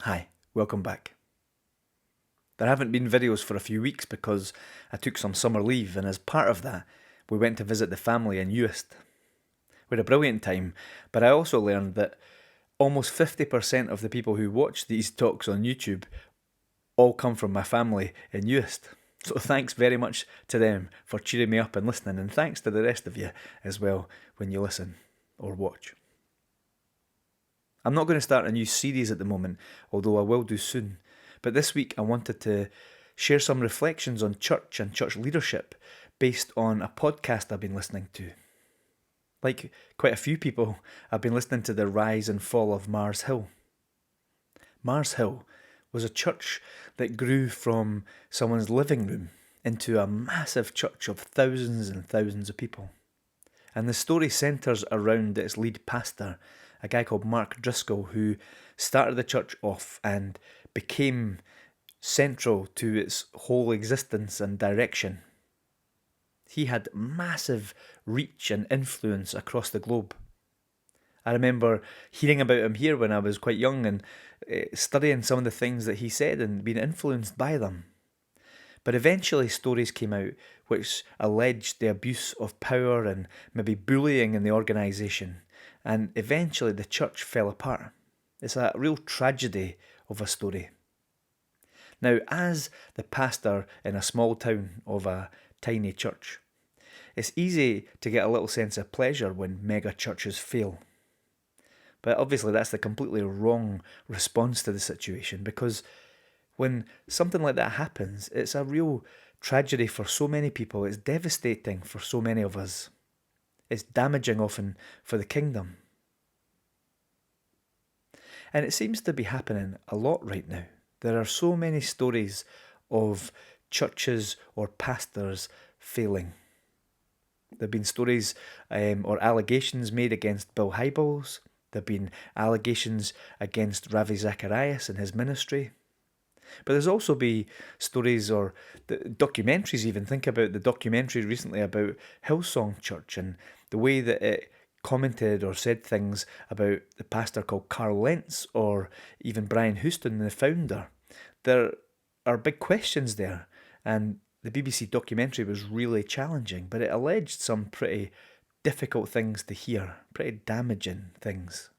Hi, welcome back. There haven't been videos for a few weeks because I took some summer leave, and as part of that, we went to visit the family in Uist. We had a brilliant time, but I also learned that almost 50% of the people who watch these talks on YouTube all come from my family in Uist. So thanks very much to them for cheering me up and listening, and thanks to the rest of you as well when you listen or watch. I'm not going to start a new series at the moment, although I will do soon. But this week I wanted to share some reflections on church and church leadership based on a podcast I've been listening to. Like quite a few people, I've been listening to the rise and fall of Mars Hill. Mars Hill was a church that grew from someone's living room into a massive church of thousands and thousands of people. And the story centres around its lead pastor, a guy called Mark Driscoll, who started the church off and became central to its whole existence and direction. He had massive reach and influence across the globe. I remember hearing about him here when I was quite young and studying some of the things that he said and being influenced by them. But eventually stories came out which alleged the abuse of power and maybe bullying in the organisation, and eventually the church fell apart. It's a real tragedy of a story. Now, as the pastor in a small town of a tiny church, it's easy to get a little sense of pleasure when mega churches fail. But obviously that's the completely wrong response to the situation, because when something like that happens, it's a real tragedy for so many people. It's devastating for so many of us. It's damaging often for the kingdom. And it seems to be happening a lot right now. There are so many stories of churches or pastors failing. There have been stories or allegations made against Bill Hybels. There have been allegations against Ravi Zacharias and his ministry. But there's also been stories or documentaries even. Think about the documentary recently about Hillsong Church and the way that it commented or said things about the pastor called Carl Lentz or even Brian Houston, the founder. There are big questions there, and the BBC documentary was really challenging, but it alleged some pretty difficult things to hear, pretty damaging things.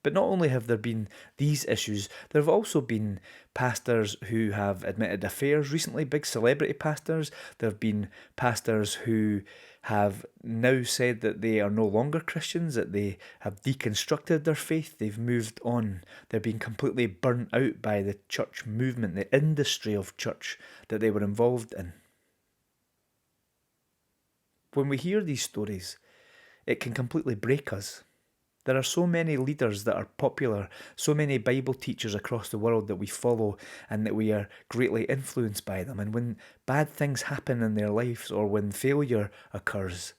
But not only have there been these issues, there have also been pastors who have admitted affairs recently, big celebrity pastors. There have been pastors who have now said that they are no longer Christians, that they have deconstructed their faith, they've moved on. They're being completely burnt out by the church movement, the industry of church that they were involved in. When we hear these stories, it can completely break us. There are so many leaders that are popular, so many Bible teachers across the world that we follow and that we are greatly influenced by them. And when bad things happen in their lives or when failure occurs,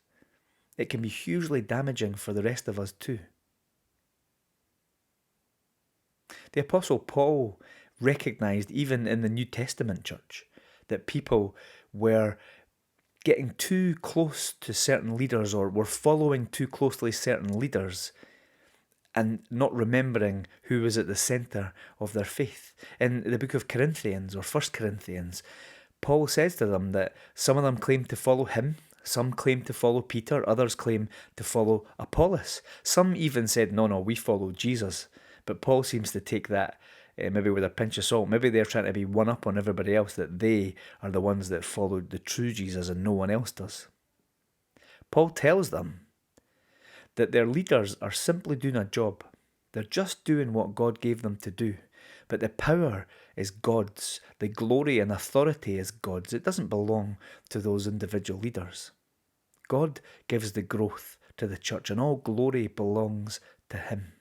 it can be hugely damaging for the rest of us too. The Apostle Paul recognised even in the New Testament church that people were getting too close to certain leaders or were following too closely certain leaders and not remembering who was at the centre of their faith. In the book of Corinthians, or 1 Corinthians, Paul says to them that some of them claim to follow him, some claim to follow Peter, others claim to follow Apollos. Some even said, no, we follow Jesus. But Paul seems to take that maybe with a pinch of salt. Maybe they're trying to be one up on everybody else, that they are the ones that followed the true Jesus and no one else does. Paul tells them that their leaders are simply doing a job. They're just doing what God gave them to do. But the power is God's. The glory and authority is God's. It doesn't belong to those individual leaders. God gives the growth to the church, and all glory belongs to Him.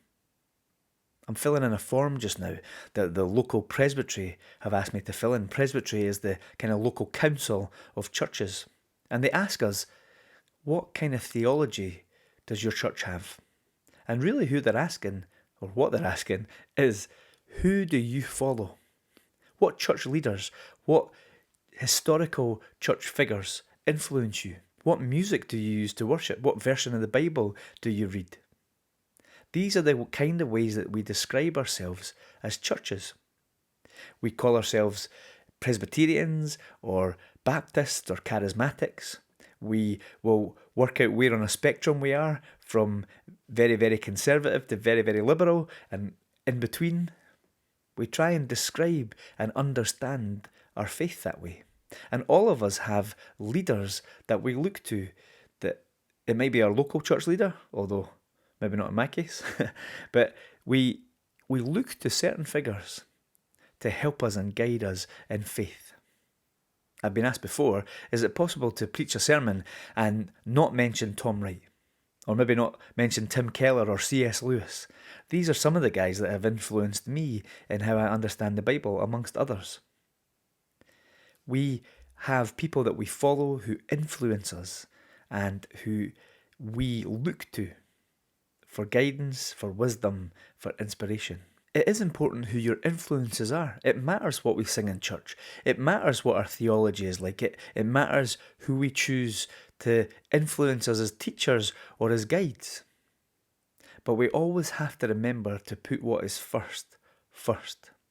I'm filling in a form just now that the local presbytery have asked me to fill in. Presbytery is the kind of local council of churches. And they ask us, what kind of theology does your church have? And really who they're asking, or what they're asking, is who do you follow? What church leaders, what historical church figures influence you? What music do you use to worship? What version of the Bible do you read? These are the kind of ways that we describe ourselves as churches. We call ourselves Presbyterians or Baptists or Charismatics. We will work out where on a spectrum we are, from very, very conservative to very, very liberal, and in between. We try and describe and understand our faith that way. And all of us have leaders that we look to. That it may be our local church leader, although maybe not in my case, but we look to certain figures to help us and guide us in faith. I've been asked before, is it possible to preach a sermon and not mention Tom Wright? Or maybe not mention Tim Keller or C.S. Lewis? These are some of the guys that have influenced me in how I understand the Bible, amongst others. We have people that we follow who influence us and who we look to for guidance, for wisdom, for inspiration. It is important who your influences are. It matters what we sing in church. It matters what our theology is like. It matters who we choose to influence us as teachers or as guides. But we always have to remember to put what is first.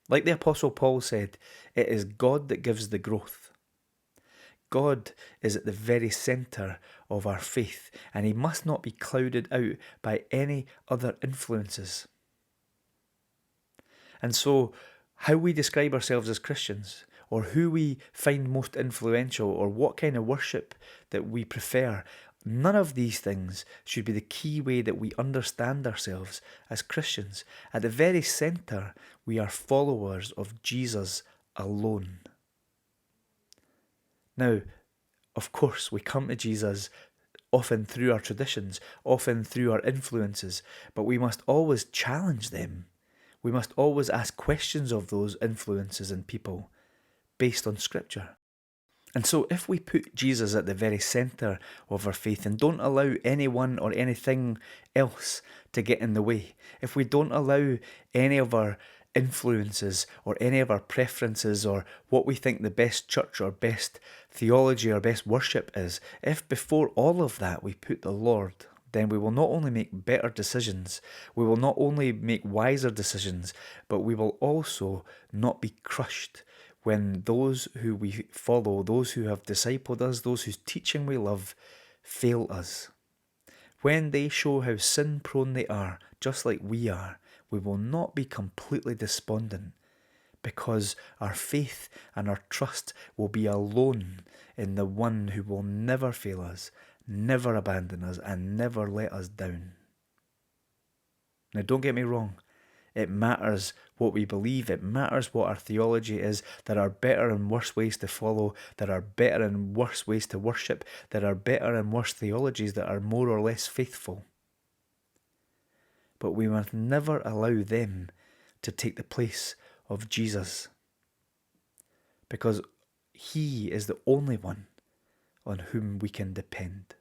Like the Apostle Paul said, it is God that gives the growth. God is at the very centre of our faith, and he must not be clouded out by any other influences. And so, how we describe ourselves as Christians, or who we find most influential, or what kind of worship that we prefer, none of these things should be the key way that we understand ourselves as Christians. At the very centre, we are followers of Jesus alone. Now, of course, we come to Jesus often through our traditions, often through our influences, but we must always challenge them. We must always ask questions of those influences and people based on Scripture. And so if we put Jesus at the very centre of our faith and don't allow anyone or anything else to get in the way, if we don't allow any of our influences or any of our preferences or what we think the best church or best theology or best worship is, if before all of that we put the Lord, then we will not only make better decisions, we will not only make wiser decisions, but we will also not be crushed when those who we follow, those who have discipled us, those whose teaching we love, fail us. When they show how sin-prone they are, just like we are, we will not be completely despondent, because our faith and our trust will be alone in the one who will never fail us, never abandon us, and never let us down. Now, don't get me wrong. It matters what we believe. It matters what our theology is. There are better and worse ways to follow. There are better and worse ways to worship. There are better and worse theologies that are more or less faithful. But we must never allow them to take the place of Jesus, because he is the only one on whom we can depend.